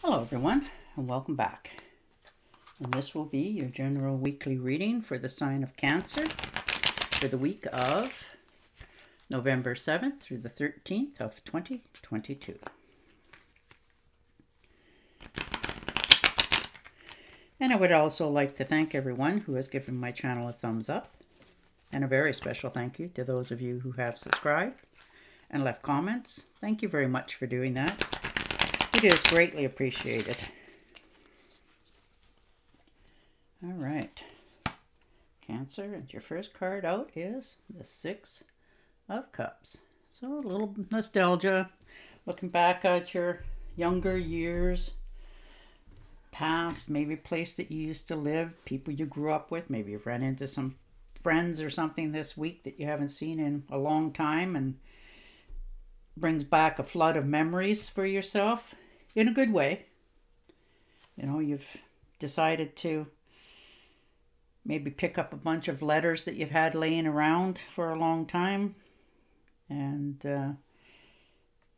Hello everyone, and welcome back. And this will be your general weekly reading for the sign of Cancer for the week of November 7th through the 13th of 2022. And I would also like to thank everyone who has given my channel a thumbs up, and a very special thank you to those of you who have subscribed and left comments. Thank you very much for doing that. It is greatly appreciated. All right, Cancer, and your first card out is the Six of Cups. So a little nostalgia, looking back at your younger years, past, maybe a place that you used to live, people you grew up with. Maybe you've run into some friends or something this week that you haven't seen in a long time, and brings back a flood of memories for yourself in a good way. You know, you've decided to maybe pick up a bunch of letters that you've had laying around for a long time, and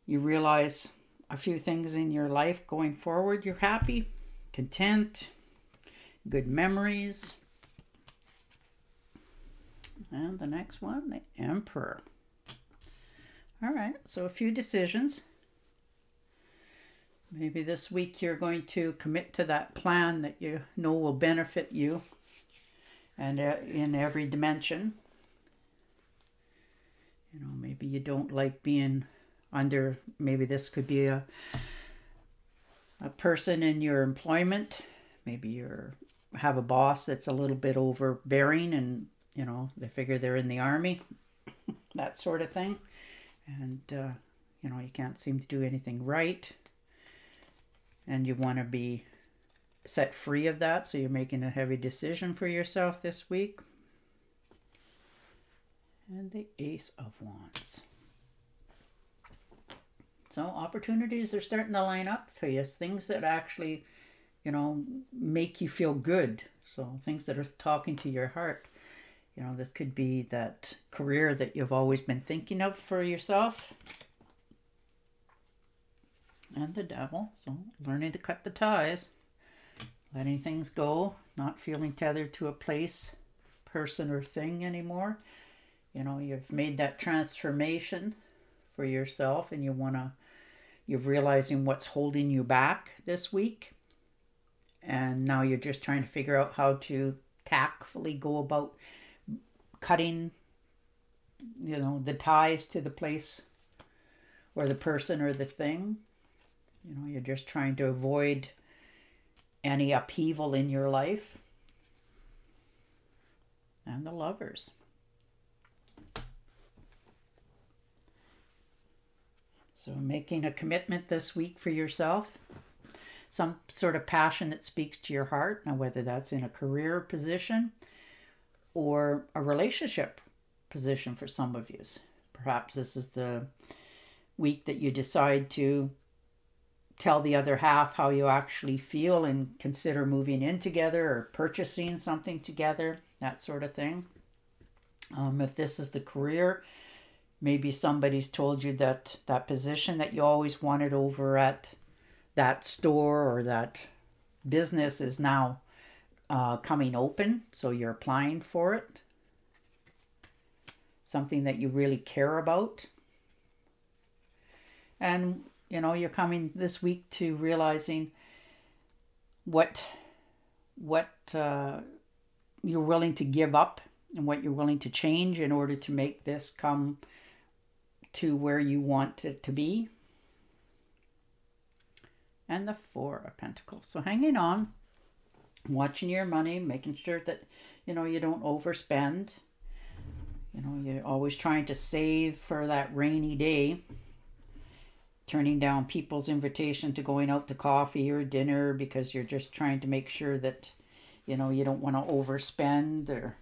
you realize a few things in your life going forward. You're happy, content, good memories. And the next one, the Emperor. All right, so a few decisions. Maybe this week you're going to commit to that plan that you know will benefit you and in every dimension. You know, maybe you don't like being under, maybe this could be a person in your employment. Maybe you have a boss that's a little bit overbearing and, you know, they figure they're in the army, that sort of thing. And, you know, you can't seem to do anything right. And you want to be set free of that, so you're making a heavy decision for yourself this week. And the Ace of Wands. So opportunities are starting to line up for you. Things that actually, you know, make you feel good. So things that are talking to your heart. You know, this could be that career that you've always been thinking of for yourself. And the Devil. So learning to cut the ties. Letting things go. Not feeling tethered to a place, person, or thing anymore. You know, you've made that transformation for yourself, and you're realizing what's holding you back this week. And now you're just trying to figure out how to tactfully go about cutting, you know, the ties to the place or the person or the thing. You know, you're just trying to avoid any upheaval in your life. And the Lovers. So making a commitment this week for yourself. Some sort of passion that speaks to your heart. Now, whether that's in a career position or a relationship position for some of you. Perhaps this is the week that you decide to tell the other half how you actually feel and consider moving in together or purchasing something together, that sort of thing. If this is the career, maybe somebody's told you that that position that you always wanted over at that store or that business is now coming open, so you're applying for it. Something that you really care about. And, you know, you're coming this week to realizing what you're willing to give up and what you're willing to change in order to make this come to where you want it to be. And the Four of Pentacles. So hanging on, watching your money, making sure that, you know, you don't overspend. You know, you're always trying to save for that rainy day. Turning down people's invitation to going out to coffee or dinner because you're just trying to make sure that, you know, you don't want to overspend.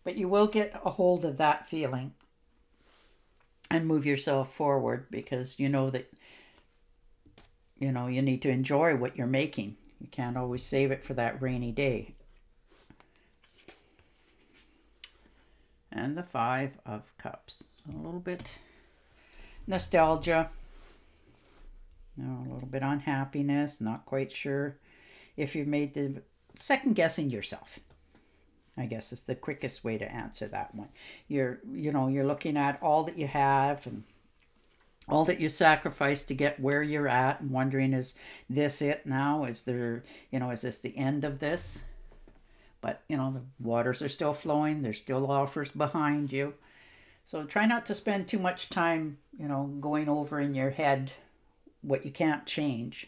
But you will get a hold of that feeling and move yourself forward, because you know that, you know, you need to enjoy what you're making. You can't always save it for that rainy day. And the Five of Cups. A little bit nostalgia. You know, a little bit unhappiness, not quite sure if you've made the second guessing yourself. I guess is the quickest way to answer that one. You're looking at all that you have and all that you sacrificed to get where you're at and wondering, is this it now? Is there, is this the end of this? But, the waters are still flowing. There's still offers behind you. So try not to spend too much time, going over in your head what you can't change,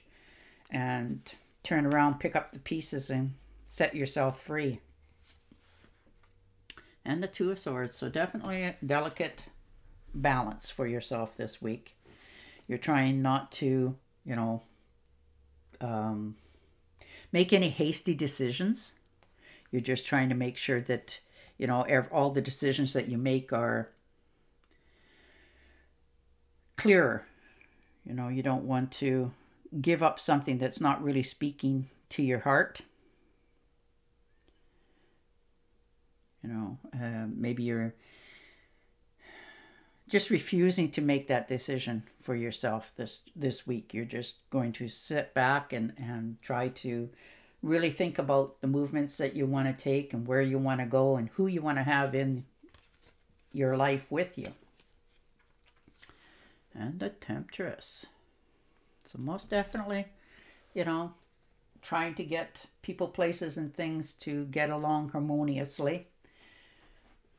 and turn around, pick up the pieces and set yourself free. And the Two of Swords. So definitely a delicate balance for yourself this week. You're trying not to, make any hasty decisions. You're just trying to make sure that, all the decisions that you make are clearer. You don't want to give up something that's not really speaking to your heart. Maybe you're just refusing to make that decision for yourself this week. You're just going to sit back and try to really think about the movements that you want to take and where you want to go and who you want to have in your life with you. And the Temptress. So most definitely, trying to get people, places, and things to get along harmoniously.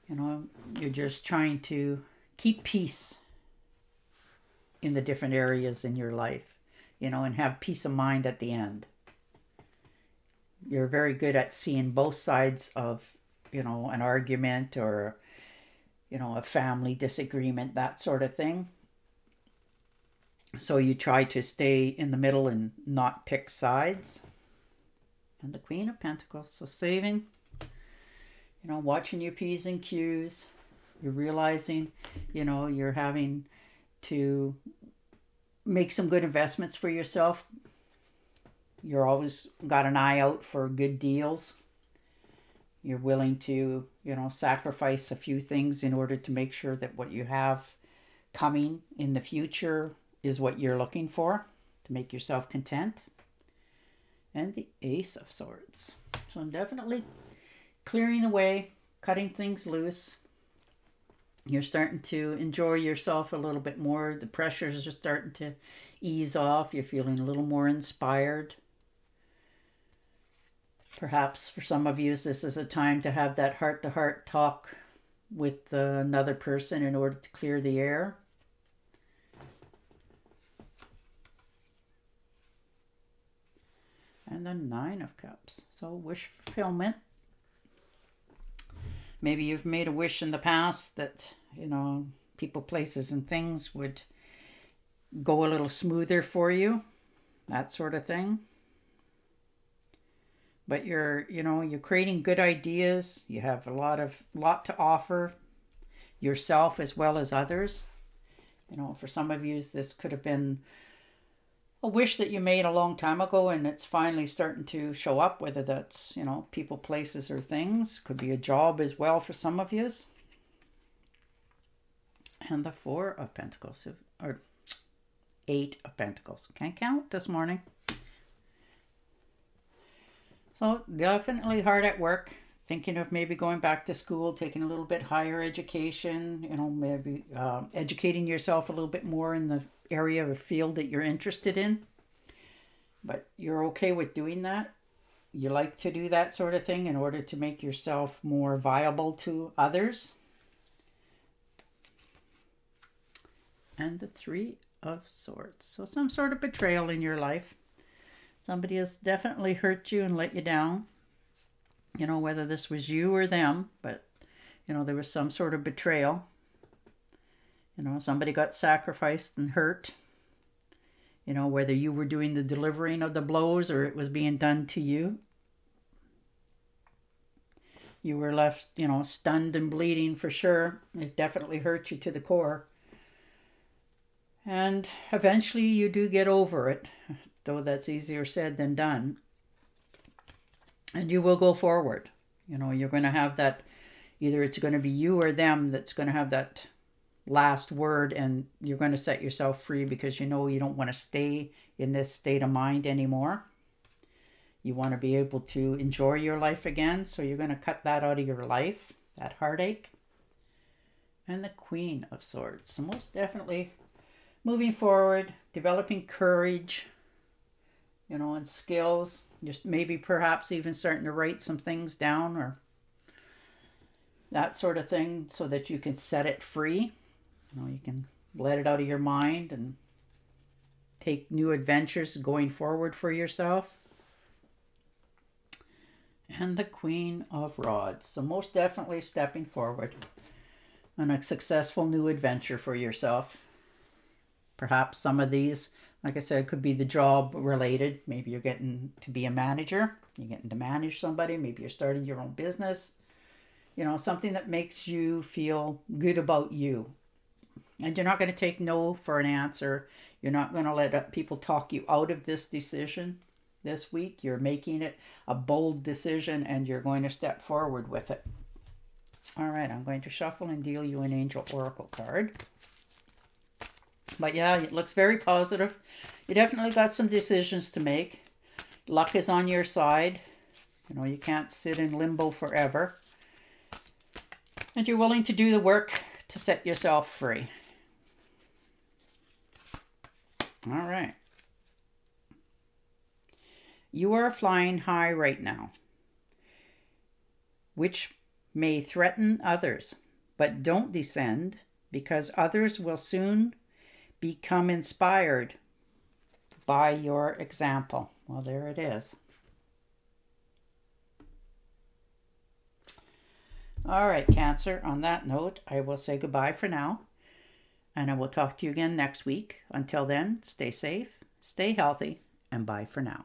You're just trying to keep peace in the different areas in your life, and have peace of mind at the end. You're very good at seeing both sides of, an argument or, a family disagreement, that sort of thing. So you try to stay in the middle and not pick sides. And the Queen of Pentacles. So saving, watching your P's and Q's. You're realizing, you're having to make some good investments for yourself. You're always got an eye out for good deals. You're willing to, sacrifice a few things in order to make sure that what you have coming in the future is what you're looking for, to make yourself content. And the Ace of Swords. So I'm definitely clearing away, cutting things loose. You're starting to enjoy yourself a little bit more. The pressures are just starting to ease off. You're feeling a little more inspired. Perhaps for some of you, this is a time to have that heart-to-heart talk with another person in order to clear the air. And the Nine of Cups. So wish fulfillment. Maybe you've made a wish in the past that, people, places, and things would go a little smoother for you. That sort of thing. But you're creating good ideas. You have a lot to offer yourself as well as others. For some of you, this could have been a wish that you made a long time ago, and it's finally starting to show up, whether that's, people, places, or things. Could be a job as well for some of you. And the Four of Pentacles, or Eight of Pentacles. Can't count this morning. So definitely hard at work, thinking of maybe going back to school, taking a little bit higher education, maybe educating yourself a little bit more in the area of a field that you're interested in. But you're okay with doing that. You like to do that sort of thing in order to make yourself more viable to others. And the Three of Swords. So some sort of betrayal in your life. Somebody has definitely hurt you and let you down. Whether this was you or them, but, there was some sort of betrayal. Somebody got sacrificed and hurt. Whether you were doing the delivering of the blows or it was being done to you. You were left, stunned and bleeding for sure. It definitely hurt you to the core. And eventually you do get over it, though that's easier said than done. And you will go forward. You're going to have that, either it's going to be you or them that's going to have that last word, and you're going to set yourself free because you know you don't want to stay in this state of mind anymore. You want to be able to enjoy your life again, so you're going to cut that out of your life, that heartache. And the Queen of Swords. So most definitely moving forward, developing courage, you know, and skills. Just maybe perhaps even starting to write some things down or that sort of thing so that you can set it free. You know, you can let it out of your mind and take new adventures going forward for yourself. And the Queen of Rods. So most definitely stepping forward on a successful new adventure for yourself. Perhaps some of these, like I said, could be the job related. Maybe you're getting to be a manager. You're getting to manage somebody. Maybe you're starting your own business. You know, something that makes you feel good about you. And you're not going to take no for an answer. You're not going to let people talk you out of this decision this week. You're making it a bold decision and you're going to step forward with it. All right, I'm going to shuffle and deal you an Angel Oracle card. But yeah, it looks very positive. You definitely got some decisions to make. Luck is on your side. You know, you can't sit in limbo forever. And you're willing to do the work to set yourself free. All right. You are flying high right now, which may threaten others, but don't descend because others will soon become inspired by your example. Well, there it is. All right, Cancer, on that note, I will say goodbye for now, and I will talk to you again next week. Until then, stay safe, stay healthy, and bye for now.